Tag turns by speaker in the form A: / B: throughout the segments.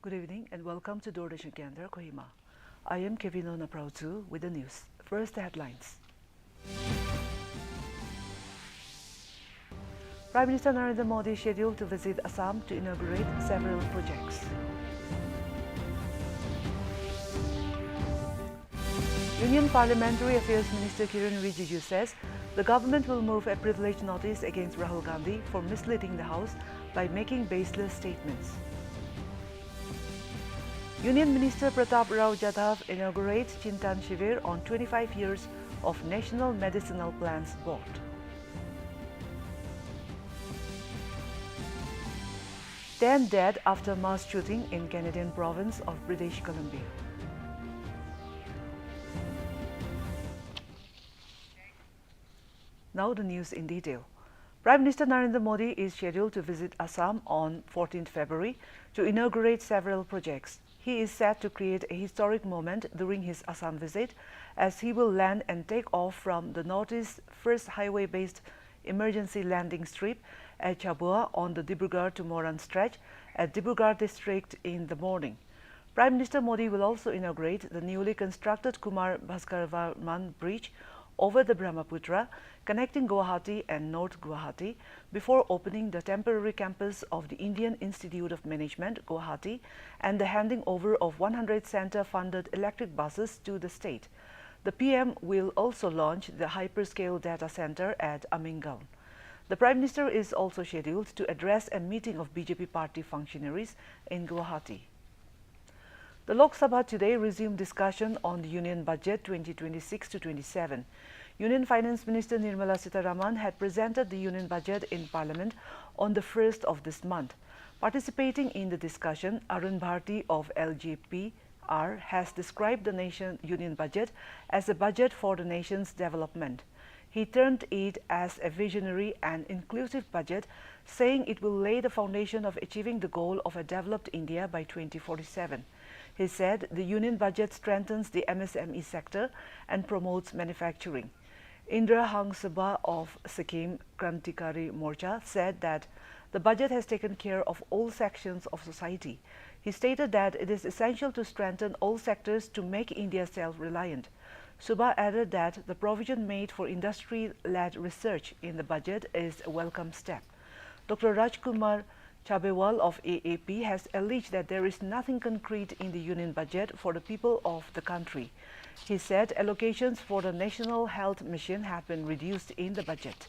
A: Good evening and welcome to Doordarshan Kendra, Kohima. I am Kevino Naprautu with the news. First, the headlines. Prime Minister Narendra Modi is scheduled to visit Assam to inaugurate several projects. Union Parliamentary Affairs Minister Kiren Rijiju says the government will move a privilege notice against Rahul Gandhi for misleading the House by making baseless statements. Union Minister Pratap Rao Jadhav inaugurates Chintan Shivir on 25 years of National Medicinal Plans Board. Ten dead after mass shooting in Canadian province of British Columbia. Now the news in detail. Prime Minister Narendra Modi is scheduled to visit Assam on 14th February to inaugurate several projects. He is set to create a historic moment during his Assam visit as he will land and take off from the Northeast's first highway-based emergency landing strip at Chabua on the Dibrugarh to Moran stretch at Dibrugarh district in the morning. Prime Minister Modi will also inaugurate the newly constructed Kumar Bhaskarvarman Bridge over the Brahmaputra, connecting Guwahati and North Guwahati, before opening the temporary campus of the Indian Institute of Management, Guwahati, and the handing over of 100 center-funded electric buses to the state. The PM will also launch the hyperscale data center at Amingaon. The Prime Minister is also scheduled to address a meeting of BJP party functionaries in Guwahati. The Lok Sabha today resumed discussion on the Union Budget 2026-27. Union Finance Minister Nirmala Sitharaman had presented the Union Budget in Parliament on the 1st of this month. Participating in the discussion, Arun Bharti of LJPR has described the Union Budget as a budget for the nation's development. He termed it as a visionary and inclusive budget, saying it will lay the foundation of achieving the goal of a developed India by 2047. He said the Union Budget strengthens the MSME sector and promotes manufacturing. Indra Hangsaba of Sikkim Krantikari Morcha said that the budget has taken care of all sections of society. He stated that it is essential to strengthen all sectors to make India self-reliant. Subha added that the provision made for industry-led research in the budget is a welcome step. Dr. Rajkumar Chabewal of AAP has alleged that there is nothing concrete in the Union Budget for the people of the country. He said allocations for the National Health Mission have been reduced in the budget.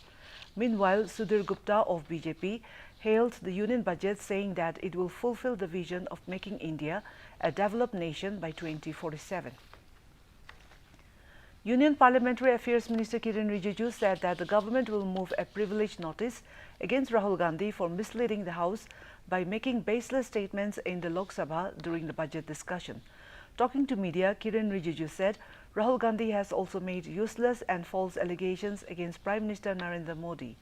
A: Meanwhile, Sudhir Gupta of BJP hailed the Union Budget, saying that it will fulfill the vision of making India a developed nation by 2047. Union Parliamentary Affairs Minister Kiren Rijiju said that the government will move a privilege notice against Rahul Gandhi for misleading the House by making baseless statements in the Lok Sabha during the budget discussion. Talking to media, Kiren Rijiju said Rahul Gandhi has also made useless and false allegations against Prime Minister Narendra Modi.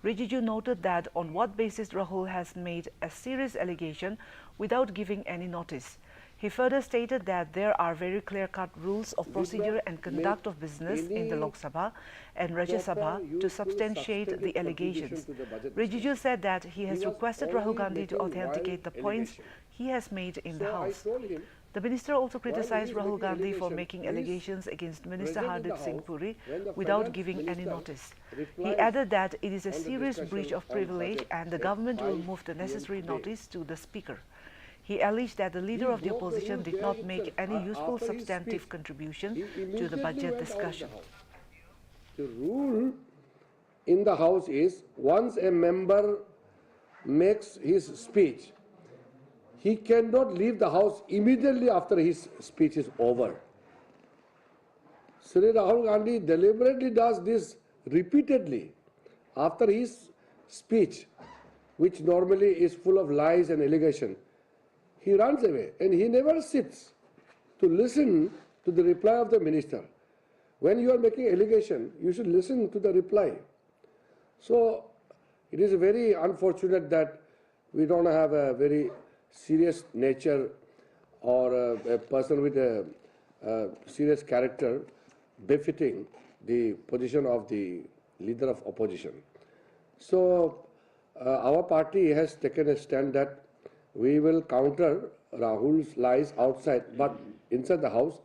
A: Rijiju noted that on what basis Rahul has made a serious allegation without giving any notice. He further stated that there are very clear-cut rules of procedure and conduct of business in the Lok Sabha and Rajya Sabha to substantiate the allegations. Rijiju said that he has requested Rahul Gandhi to authenticate the points he has made in the House. The minister also criticized Rahul Gandhi for making allegations against Minister Hardip Singh Puri without giving any notice. He added that it is a serious breach of privilege and the government will move the necessary notice to the Speaker. He alleged that the leader of the opposition did not make any useful substantive contribution to the budget discussion.
B: The rule in the House is once a member makes his speech, he cannot leave the House immediately after his speech is over. Sri Rahul Gandhi deliberately does this repeatedly after his speech, which normally is full of lies and allegations. He runs away and he never sits to listen to the reply of the minister. When you are making allegation, you should listen to the reply. So it is very unfortunate that we don't have a very serious nature or a person with a serious character befitting the position of the leader of opposition. So our party has taken a stand that we will counter Rahul lies outside, but inside the house.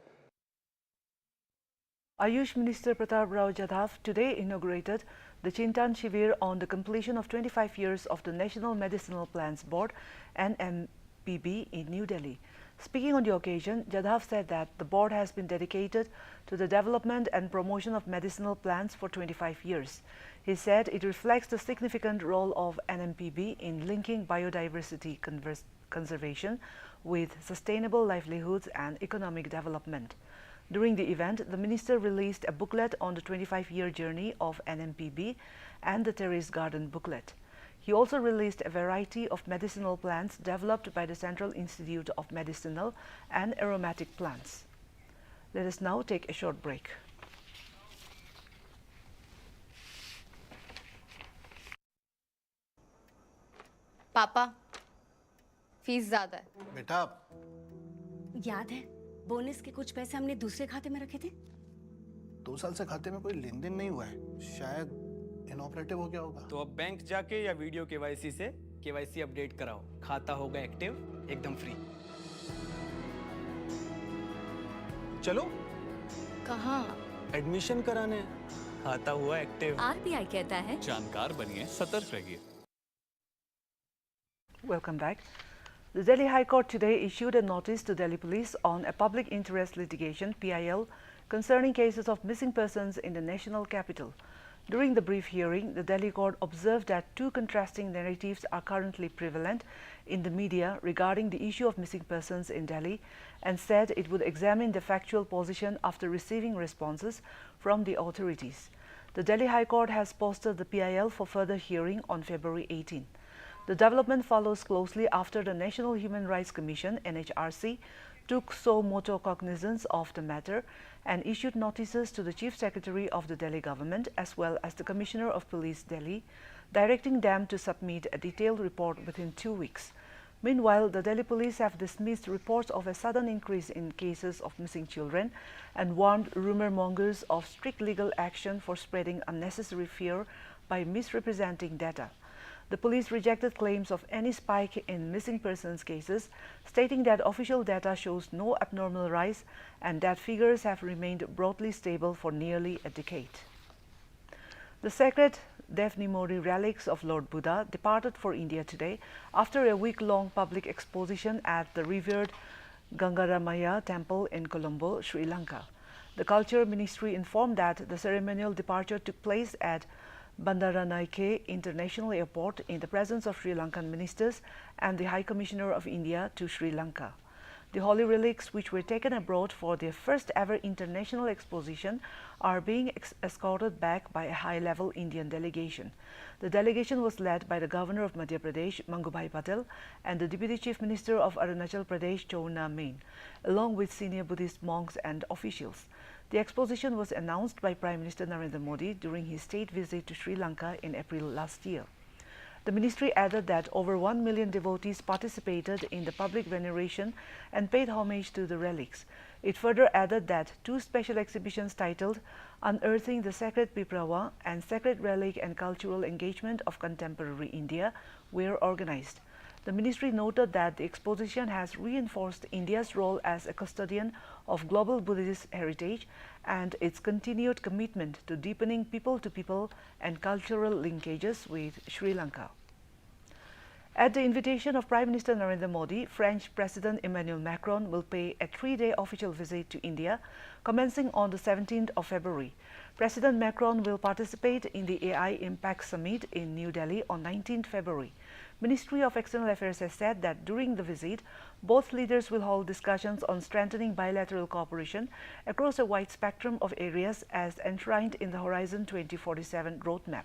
A: Ayush Minister Pratap Rao Jadhav today inaugurated the Chintan Shivir on the completion of 25 years of the National Medicinal Plants Board (NMPB) in New Delhi. Speaking on the occasion, Jadhav said that the board has been dedicated to the development and promotion of medicinal plants for 25 years. He said it reflects the significant role of NMPB in linking biodiversity conservation with sustainable livelihoods and economic development. During the event, the minister released a booklet on the 25-year journey of NMPB and the Terrace Garden booklet. He also released a variety of medicinal plants developed by the Central Institute of Medicinal and Aromatic Plants. Let us now take a short break.
C: पापा fees ज्यादा है।
D: बेटा
E: याद है bonus के कुछ पैसे हमने दूसरे खाते में रखे थे।
D: 2 साल से खाते में कोई लेन देन नहीं हुआ है, शायद इनऑपरेटिव हो गया होगा।
F: तो अब बैंक जाके या वीडियो केवाईसी से केवाईसी अपडेट कराओ, खाता होगा एक्टिव एकदम फ्री। चलो
C: कहाँ?
F: एडमिशन कराने, खाता हुआ एक्टिव।
E: आरबीआई कहता है
G: जानकार बनिए, सतर्क रहिए।
A: Welcome back. The Delhi High Court today issued a notice to Delhi Police on a public interest litigation (PIL) concerning cases of missing persons in the national capital. During the brief hearing, the Delhi Court observed that 2 contrasting narratives are currently prevalent in the media regarding the issue of missing persons in Delhi and said it would examine the factual position after receiving responses from the authorities. The Delhi High Court has posted the PIL for further hearing on February 18. The development follows closely after the National Human Rights Commission (NHRC) took suo motu cognizance of the matter and issued notices to the Chief Secretary of the Delhi government as well as the Commissioner of Police Delhi, directing them to submit a detailed report within 2 weeks. Meanwhile, the Delhi police have dismissed reports of a sudden increase in cases of missing children and warned rumor mongers of strict legal action for spreading unnecessary fear by misrepresenting data. The police rejected claims of any spike in missing persons cases, stating that official data shows no abnormal rise and that figures have remained broadly stable for nearly a decade. The sacred Devni Mori relics of Lord Buddha departed for India today after a week-long public exposition at the revered Gangaramaya Temple in Colombo, Sri Lanka. The Culture Ministry informed that the ceremonial departure took place at Bandaranaike International Airport in the presence of Sri Lankan ministers and the High Commissioner of India to Sri Lanka. The holy relics, which were taken abroad for their first ever international exposition, are being escorted back by a high-level Indian delegation. The delegation was led by the Governor of Madhya Pradesh, Mangubhai Patel, and the Deputy Chief Minister of Arunachal Pradesh, Chowna Main, along with senior Buddhist monks and officials. The exposition was announced by Prime Minister Narendra Modi during his state visit to Sri Lanka in April last year. The ministry added that over 1 million devotees participated in the public veneration and paid homage to the relics. It further added that 2 special exhibitions titled Unearthing the Sacred Piprawa and Sacred Relic and Cultural Engagement of Contemporary India were organized. The ministry noted that the exposition has reinforced India's role as a custodian of global Buddhist heritage and its continued commitment to deepening people-to-people and cultural linkages with Sri Lanka. At the invitation of Prime Minister Narendra Modi, French President Emmanuel Macron will pay a 3-day official visit to India, commencing on the 17th of February. President Macron will participate in the AI Impact Summit in New Delhi on 19th February. Ministry of External Affairs has said that during the visit, both leaders will hold discussions on strengthening bilateral cooperation across a wide spectrum of areas as enshrined in the Horizon 2047 roadmap.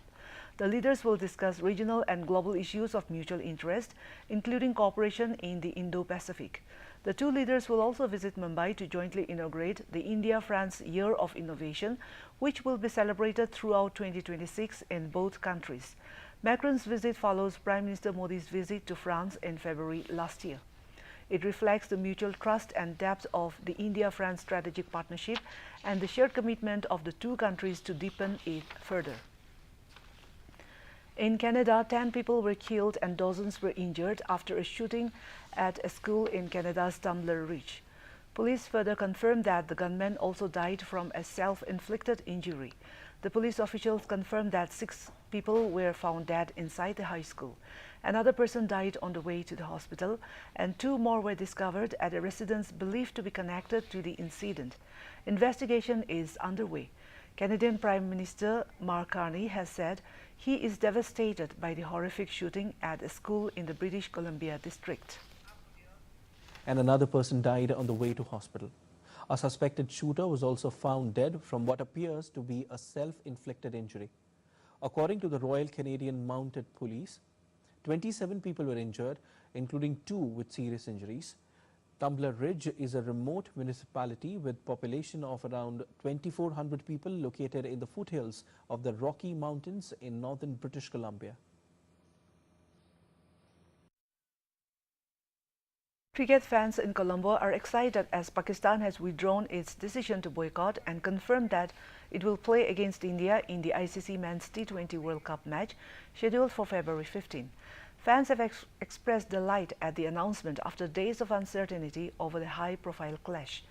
A: The leaders will discuss regional and global issues of mutual interest, including cooperation in the Indo-Pacific. The 2 leaders will also visit Mumbai to jointly inaugurate the India-France Year of Innovation, which will be celebrated throughout 2026 in both countries. Macron's visit follows Prime Minister Modi's visit to France in February last year. It reflects the mutual trust and depth of the India-France strategic partnership and the shared commitment of the 2 countries to deepen it further. In Canada, 10 people were killed and dozens were injured after a shooting at a school in Canada's Tumbler Ridge. Police further confirmed that the gunman also died from a self-inflicted injury. The police officials confirmed that 6 people were found dead inside the high school. Another person died on the way to the hospital, and 2 more were discovered at a residence believed to be connected to the incident. Investigation is underway. Canadian Prime Minister Mark Carney has said he is devastated by the horrific shooting at a school in the British Columbia district.
H: And another person died on the way to hospital. A suspected shooter was also found dead from what appears to be a self-inflicted injury. According to the Royal Canadian Mounted Police, 27 people were injured, including 2 with serious injuries. Tumbler Ridge is a remote municipality with population of around 2,400 people located in the foothills of the Rocky Mountains in northern British Columbia.
A: Cricket fans in Colombo are excited as Pakistan has withdrawn its decision to boycott and confirmed that it will play against India in the ICC Men's T20 World Cup match scheduled for February 15. Fans have expressed delight at the announcement after days of uncertainty over the high-profile clash.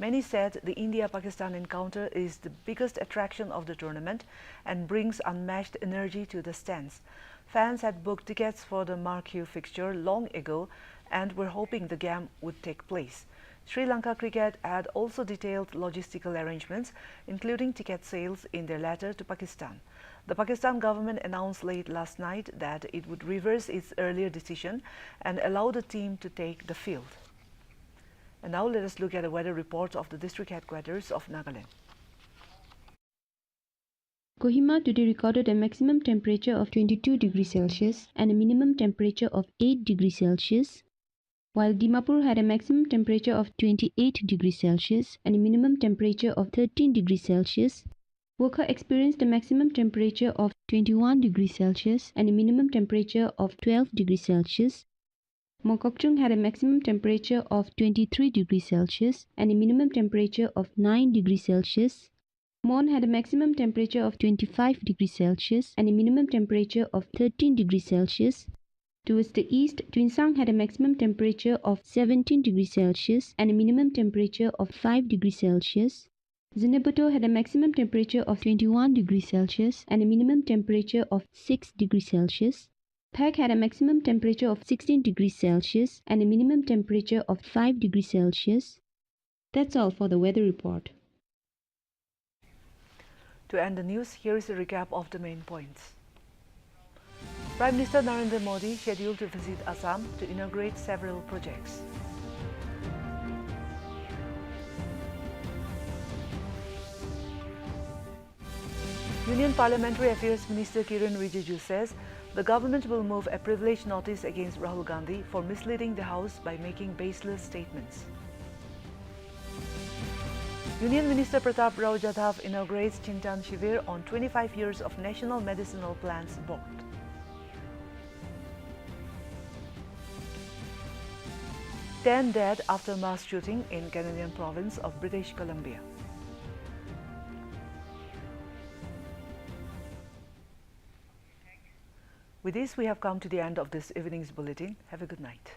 A: Many said the India-Pakistan encounter is the biggest attraction of the tournament and brings unmatched energy to the stands. Fans had booked tickets for the marquee fixture long ago and were hoping the game would take place. Sri Lanka Cricket had also detailed logistical arrangements, including ticket sales, in their letter to Pakistan. The Pakistan government announced late last night that it would reverse its earlier decision and allow the team to take the field. And now let us look at a weather report of the district headquarters of Nagaland.
I: Kohima today recorded a maximum temperature of 22 degrees Celsius and a minimum temperature of 8 degrees Celsius, while Dimapur had a maximum temperature of 28 degrees Celsius and a minimum temperature of 13 degrees Celsius. Wokha experienced a maximum temperature of 21 degrees Celsius and a minimum temperature of 12 degrees Celsius. Mokokchung had a maximum temperature of 23 degrees Celsius and a minimum temperature of 9 degrees Celsius. Mon had a maximum temperature of 25 degrees Celsius and a minimum temperature of 13 degrees Celsius. Towards the east, Twinsang had a maximum temperature of 17 degrees Celsius and a minimum temperature of 5 degrees Celsius. Zinebuto had a maximum temperature of 21 degrees Celsius and a minimum temperature of 6 degrees Celsius. Phek had a maximum temperature of 16 degrees Celsius and a minimum temperature of 5 degrees Celsius. That's all for the weather report.
A: To end the news, here is a recap of the main points. Prime Minister Narendra Modi scheduled to visit Assam to inaugurate several projects. Union Parliamentary Affairs Minister Kiran Rijiju says the government will move a privilege notice against Rahul Gandhi for misleading the House by making baseless statements. Union Minister Pratap Rao Jadhav inaugurates Chintan Shivir on 25 years of National Medicinal Plants Board. Ten dead after mass shooting in Canadian province of British Columbia. With this, we have come to the end of this evening's bulletin. Have a good night.